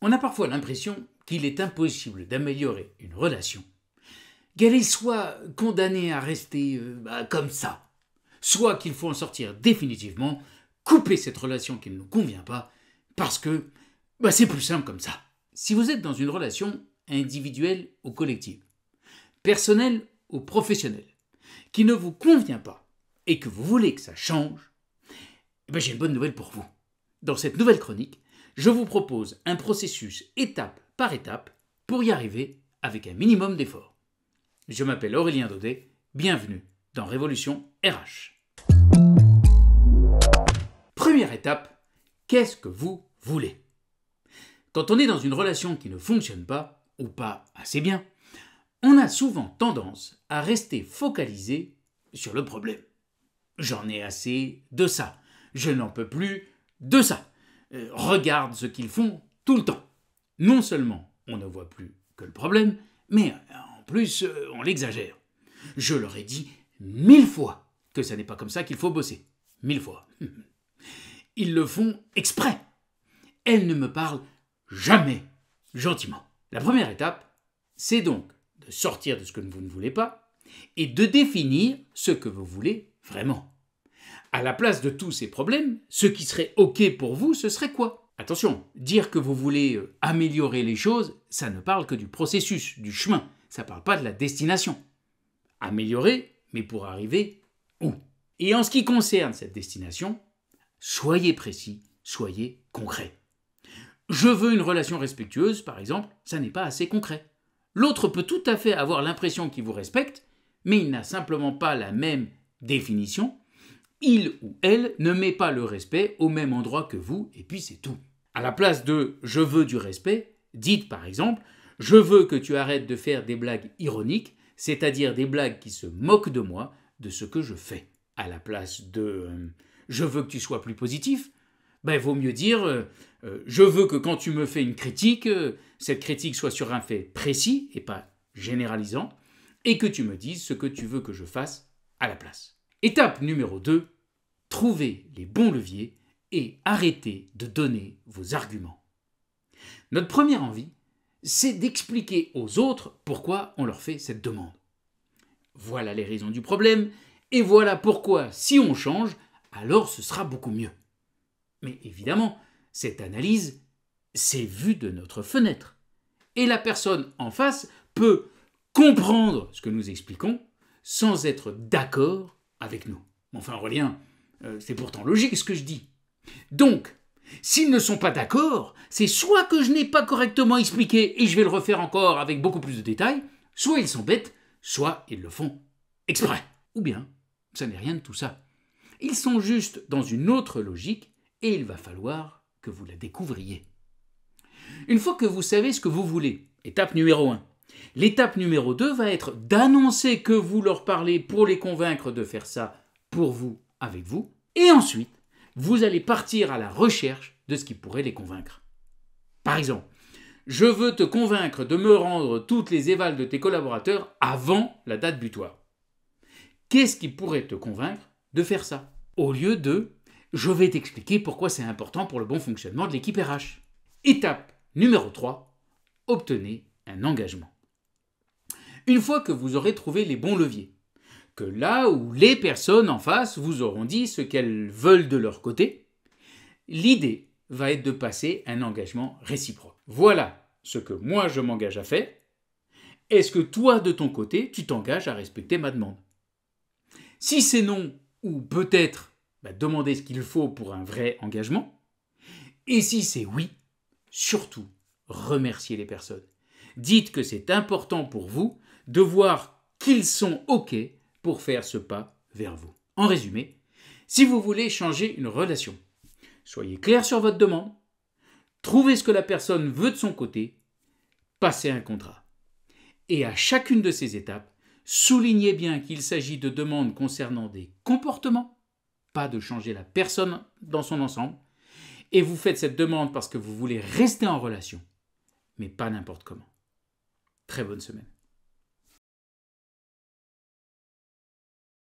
On a parfois l'impression qu'il est impossible d'améliorer une relation, qu'elle est soit condamnée à rester comme ça, soit qu'il faut en sortir définitivement, couper cette relation qui ne nous convient pas, parce que c'est plus simple comme ça. Si vous êtes dans une relation individuelle ou collective, personnelle ou professionnelle, qui ne vous convient pas et que vous voulez que ça change, j'ai une bonne nouvelle pour vous. Dans cette nouvelle chronique, je vous propose un processus étape par étape pour y arriver avec un minimum d'effort. Je m'appelle Aurélien Daudet, bienvenue dans Révolution RH. Première étape, qu'est-ce que vous voulez ? Quand on est dans une relation qui ne fonctionne pas, ou pas assez bien, on a souvent tendance à rester focalisé sur le problème. J'en ai assez de ça, je n'en peux plus de ça. Regarde ce qu'ils font tout le temps. Non seulement on ne voit plus que le problème, mais en plus on l'exagère. Je leur ai dit 1000 fois que ça n'est pas comme ça qu'il faut bosser. 1000 fois. Ils le font exprès. Elles ne me parlent jamais gentiment. La première étape, c'est donc de sortir de ce que vous ne voulez pas et de définir ce que vous voulez vraiment. À la place de tous ces problèmes, ce qui serait OK pour vous, ce serait quoi ? Attention, dire que vous voulez améliorer les choses, ça ne parle que du processus, du chemin. Ça ne parle pas de la destination. Améliorer, mais pour arriver où ? Et en ce qui concerne cette destination, soyez précis, soyez concret. Je veux une relation respectueuse, par exemple, ça n'est pas assez concret. L'autre peut tout à fait avoir l'impression qu'il vous respecte, mais il n'a simplement pas la même définition. Il ou elle ne met pas le respect au même endroit que vous, et puis c'est tout. À la place de « je veux du respect », dites par exemple « je veux que tu arrêtes de faire des blagues ironiques, c'est-à-dire des blagues qui se moquent de moi, de ce que je fais ». À la place de « je veux que tu sois plus positif », vaut mieux dire je veux que quand tu me fais une critique, cette critique soit sur un fait précis et pas généralisant, et que tu me dises ce que tu veux que je fasse à la place. Étape numéro 2, trouvez les bons leviers et arrêtez de donner vos arguments. Notre première envie, c'est d'expliquer aux autres pourquoi on leur fait cette demande. Voilà les raisons du problème, et voilà pourquoi, si on change, alors ce sera beaucoup mieux. Mais évidemment, cette analyse, c'est vu de notre fenêtre. Et la personne en face peut comprendre ce que nous expliquons sans être d'accord avec nous. Enfin, Aurélien, c'est pourtant logique ce que je dis. Donc, s'ils ne sont pas d'accord, c'est soit que je n'ai pas correctement expliqué et je vais le refaire encore avec beaucoup plus de détails, soit ils sont bêtes, soit ils le font exprès. Ou bien, ça n'est rien de tout ça. Ils sont juste dans une autre logique et il va falloir que vous la découvriez. Une fois que vous savez ce que vous voulez, étape numéro 1, l'étape numéro 2 va être d'annoncer que vous leur parlez pour les convaincre de faire ça pour vous, avec vous, et ensuite, vous allez partir à la recherche de ce qui pourrait les convaincre. Par exemple, je veux te convaincre de me rendre toutes les évals de tes collaborateurs avant la date butoir. Qu'est-ce qui pourrait te convaincre de faire ça ? Au lieu de « je vais t'expliquer pourquoi c'est important pour le bon fonctionnement de l'équipe RH ». Étape numéro 3, obtenez un engagement. Une fois que vous aurez trouvé les bons leviers, que là où les personnes en face vous auront dit ce qu'elles veulent de leur côté, l'idée va être de passer un engagement réciproque. Voilà ce que moi je m'engage à faire. Est-ce que toi de ton côté tu t'engages à respecter ma demande ? Si c'est non, ou peut-être demandez ce qu'il faut pour un vrai engagement. Et si c'est oui, surtout remerciez les personnes. Dites que c'est important pour vous de voir qu'ils sont OK pour faire ce pas vers vous. En résumé, si vous voulez changer une relation, soyez clair sur votre demande, trouvez ce que la personne veut de son côté, passez un contrat. Et à chacune de ces étapes, soulignez bien qu'il s'agit de demandes concernant des comportements, pas de changer la personne dans son ensemble, et vous faites cette demande parce que vous voulez rester en relation, mais pas n'importe comment. Très bonne semaine.